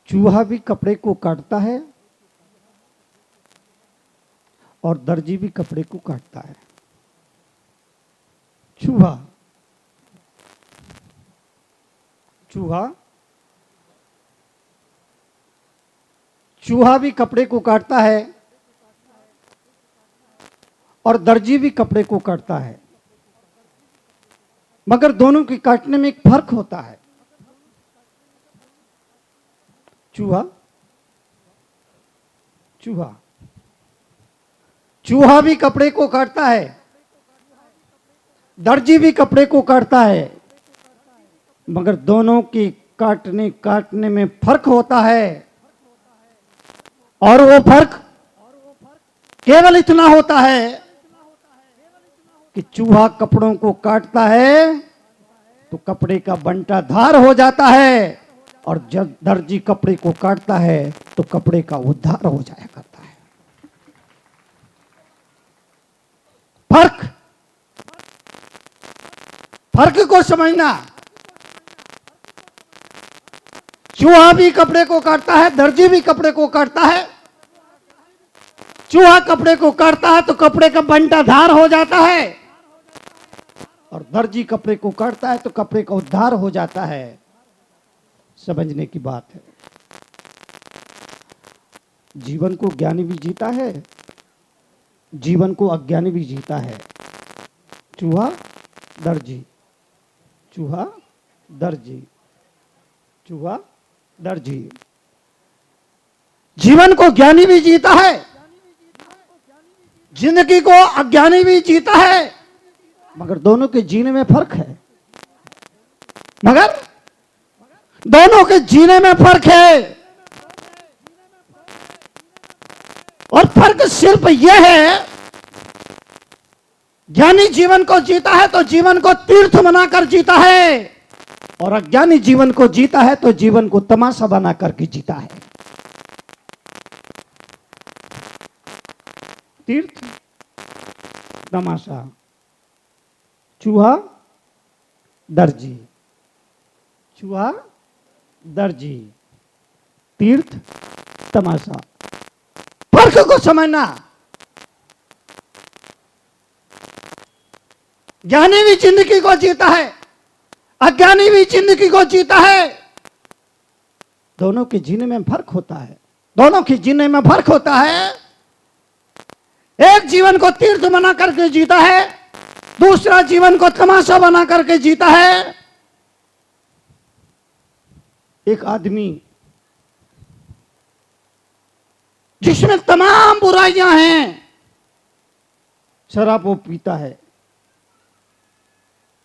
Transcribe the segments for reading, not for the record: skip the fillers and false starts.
चूहा भी कपड़े को काटता है और दर्जी भी कपड़े को काटता है। चूहा चूहा चूहा भी कपड़े को काटता है और दर्जी भी कपड़े को काटता है, मगर दोनों के काटने में एक फर्क होता है। चूहा चूहा चूहा भी कपड़े को काटता है, दर्जी भी कपड़े को काटता है, मगर दोनों की काटने में फर्क होता है। और वो फर्क केवल इतना होता है कि चूहा कपड़ों को काटता है तो कपड़े का बंटा धार हो जाता है, और जब दर्जी कपड़े को काटता है तो कपड़े का उद्धार हो जाया करता है। फर्क को समझना। चूहा भी कपड़े को काटता है, दर्जी भी कपड़े को काटता है। चूहा कपड़े को काटता है तो कपड़े का बंटा धार हो जाता है, और दर्जी कपड़े को काटता है तो कपड़े का उद्धार हो जाता है। समझने की बात है। जीवन को ज्ञानी भी जीता है, जीवन को अज्ञानी भी जीता है। चूहा दर्जी, चूहा दर्जी, चूहा दर्जी। जीवन को ज्ञानी भी जीता है, जिंदगी को अज्ञानी भी जीता है, मगर दोनों के जीने में फर्क है। मगर दोनों के जीने में फर्क है, और फर्क सिर्फ यह है, ज्ञानी जीवन को जीता है तो जीवन को तीर्थ बनाकर जीता है, और अज्ञानी जीवन को जीता है तो जीवन को तमाशा बनाकर के जीता है। तीर्थ तमाशा। चूहा दर्जी, चूहा दर्जी, तीर्थ तमाशा। फर्क को समझना। ज्ञानी भी जिंदगी को जीता है, अज्ञानी भी जिंदगी को जीता है। दोनों के जीने में फर्क होता है, दोनों के जीने में फर्क होता है। एक जीवन को तीर्थ बना करके जीता है, दूसरा जीवन को तमाशा बना करके जीता है। एक आदमी जिसमें तमाम बुराइयां हैं, शराब वो पीता है,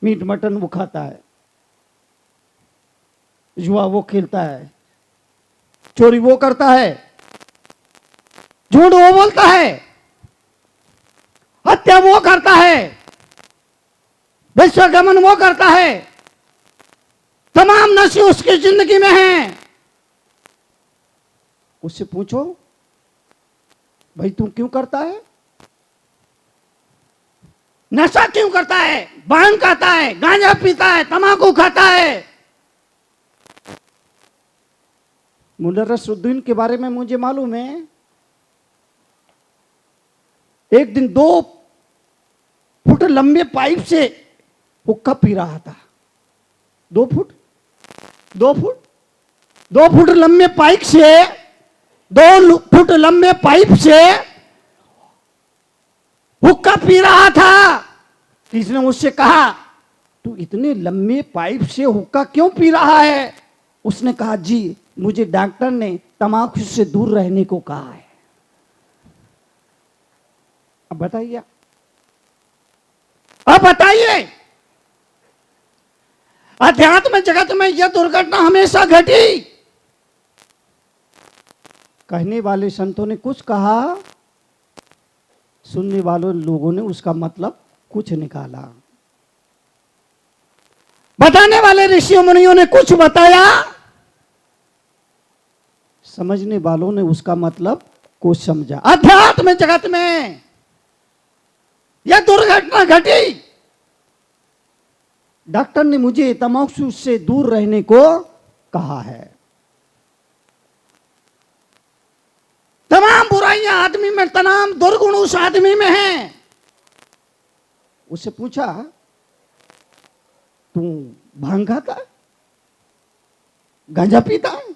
मीट मटन वो खाता है, जुआ वो खेलता है, चोरी वो करता है, झूठ वो बोलता है, हत्या वो करता है, विश्वगमन वो करता है। तमाम नशे उसकी जिंदगी में हैं। उससे पूछो, भाई तू क्यों करता है? नशा क्यों करता है? भांग खाता है, गांजा पीता है, तंबाकू खाता है। मुल्ला नसरुद्दीन के बारे में मुझे मालूम है, एक दिन 2 फुट लंबे पाइप से हुक्का पी रहा था। 2 फुट लंबे पाइप से 2 फुट लंबे पाइप से हुक्का पी रहा था। किसी ने मुझसे कहा, तू इतने लंबे पाइप से हुक्का क्यों पी रहा है? उसने कहा, जी मुझे डॉक्टर ने तंबाकू से दूर रहने को कहा है। अब बताइए, अध्यात्म जगत में यह दुर्घटना हमेशा घटी। कहने वाले संतों ने कुछ कहा, सुनने वालों लोगों ने उसका मतलब कुछ निकाला। बताने वाले ऋषियों मुनियों ने कुछ बताया, समझने वालों ने उसका मतलब कुछ समझा। अध्यात्म जगत में यह दुर्घटना घटी। डॉक्टर ने मुझे तंबाकू से दूर रहने को कहा है। तमाम बुराइयां आदमी में, तमाम दुर्गुण उस आदमी में हैं। उससे पूछा, तू भांग खाता है, गांजा पीता है,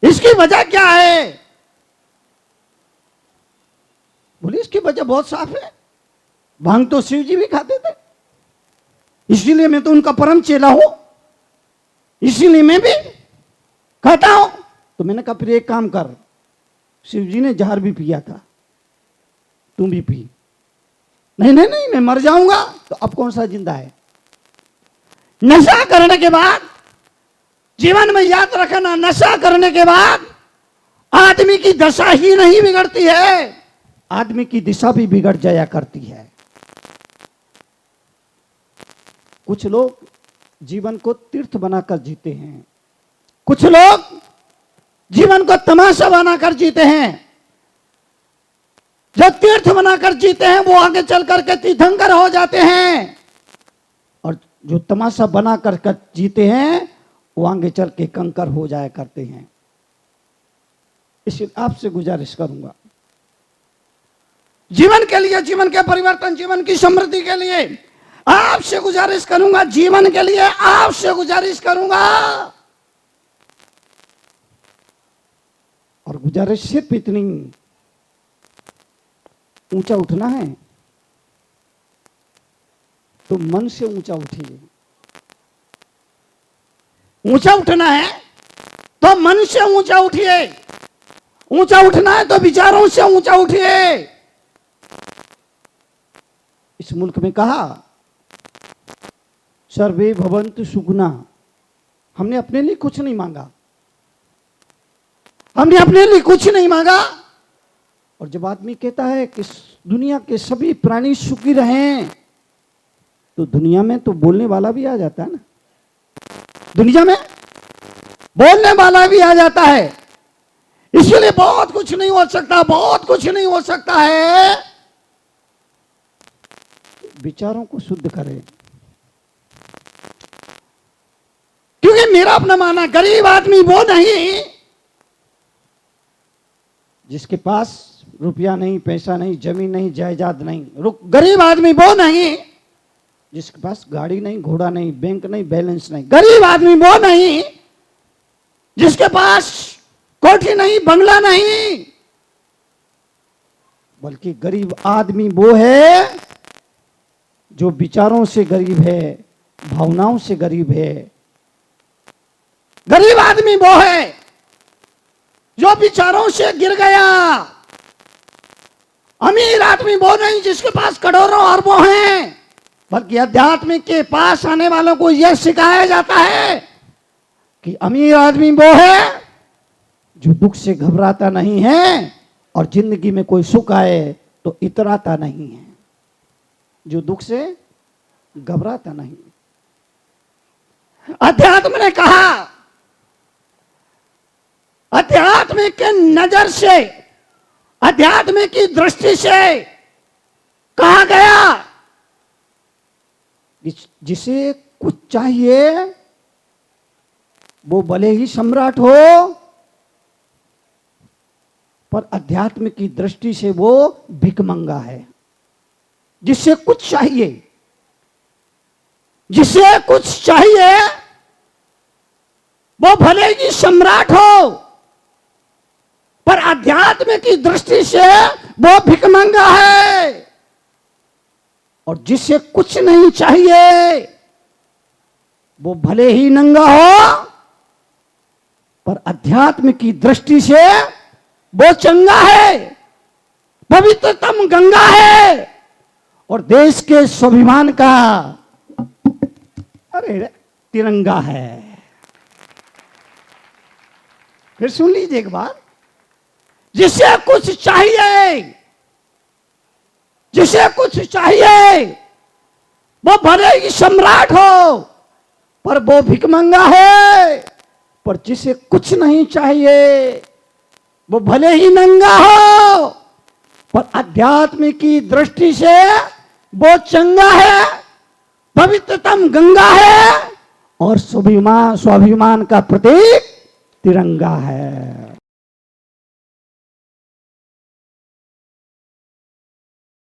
इसकी वजह क्या है? बोले इसकी वजह बहुत साफ है, भांग तो शिव जी भी खाते थे, इसीलिए मैं तो उनका परम चेला हूं, इसीलिए मैं भी खाता हूं। तो मैंने कहा फिर एक काम कर, शिव जी ने जहर भी पिया था, तुम भी पी। नहीं नहीं नहीं, मैं मर जाऊंगा। तो अब कौन सा जिंदा है? नशा करने के बाद, जीवन में याद रखना, नशा करने के बाद आदमी की दशा ही नहीं बिगड़ती है, आदमी की दिशा भी बिगड़ जाया करती है। कुछ लोग जीवन को तीर्थ बनाकर जीते हैं, कुछ लोग जीवन को तमाशा बनाकर जीते हैं। जो तीर्थ बनाकर जीते हैं वो आगे चल करके तीर्थंकर हो जाते हैं, और जो तमाशा बनाकर जीते हैं वो आगे चल के कंकर हो जाया करते हैं। इसलिए आपसे गुजारिश करूंगा, जीवन के लिए, जीवन के परिवर्तन, जीवन की समृद्धि के लिए आपसे गुजारिश करूंगा, जीवन के लिए आपसे गुजारिश करूंगा। और गुजारिश सिर्फ इतनी, ऊंचा उठना है तो मन से ऊंचा उठिए, ऊंचा उठना है तो मन से ऊंचा उठिए, ऊंचा उठना है तो विचारों से ऊंचा उठिए। इस मुल्क में कहा सर्वे भवन्तु सुखिनः, हमने अपने लिए कुछ नहीं मांगा, हमने अपने लिए कुछ नहीं मांगा। और जब आदमी कहता है कि दुनिया के सभी प्राणी सुखी रहें, तो दुनिया में तो बोलने वाला भी आ जाता है ना, दुनिया में बोलने वाला भी आ जाता है। इसलिए बहुत कुछ नहीं हो सकता, बहुत कुछ नहीं हो सकता है। विचारों को शुद्ध करें, क्योंकि मेरा अपना मानना, गरीब आदमी वो नहीं जिसके पास रुपया नहीं, पैसा नहीं, जमीन नहीं, जायदाद नहीं। गरीब आदमी वो नहीं जिसके पास गाड़ी नहीं, घोड़ा नहीं, बैंक नहीं, बैलेंस नहीं। गरीब आदमी वो नहीं जिसके पास कोठी नहीं, बंगला नहीं, बल्कि गरीब आदमी वो है जो विचारों से गरीब है, भावनाओं से गरीब है। गरीब आदमी वो है जो विचारों से गिर गया। अमीर आदमी वो नहीं जिसके पास करोड़ों अरबों हैं, बल्कि अध्यात्म के पास आने वालों को यह सिखाया जाता है कि अमीर आदमी वो है जो दुख से घबराता नहीं है, और जिंदगी में कोई सुख आए तो इतराता नहीं है, जो दुख से घबराता नहीं। अध्यात्म ने कहा, अध्यात्म के नजर से, अध्यात्म की दृष्टि से कहा गया, जिसे कुछ चाहिए वो भले ही सम्राट हो, पर अध्यात्म की दृष्टि से वो भिखमंगा है। जिससे कुछ चाहिए, जिसे कुछ चाहिए वो भले ही सम्राट हो, पर अध्यात्म की दृष्टि से वो भिखमंगा है। और जिसे कुछ नहीं चाहिए वो भले ही नंगा हो, पर अध्यात्म की दृष्टि से वो चंगा है, पवित्रतम गंगा है, और देश के स्वाभिमान का अरे तिरंगा है। फिर सुन लीजिए एक बार, जिसे कुछ चाहिए, जिसे कुछ चाहिए वो भले ही सम्राट हो, पर वो भिखमंगा है। पर जिसे कुछ नहीं चाहिए वो भले ही नंगा हो, पर अध्यात्म की दृष्टि से वो चंगा है, पवित्रतम गंगा है, और स्वाभिमान का प्रतीक तिरंगा है।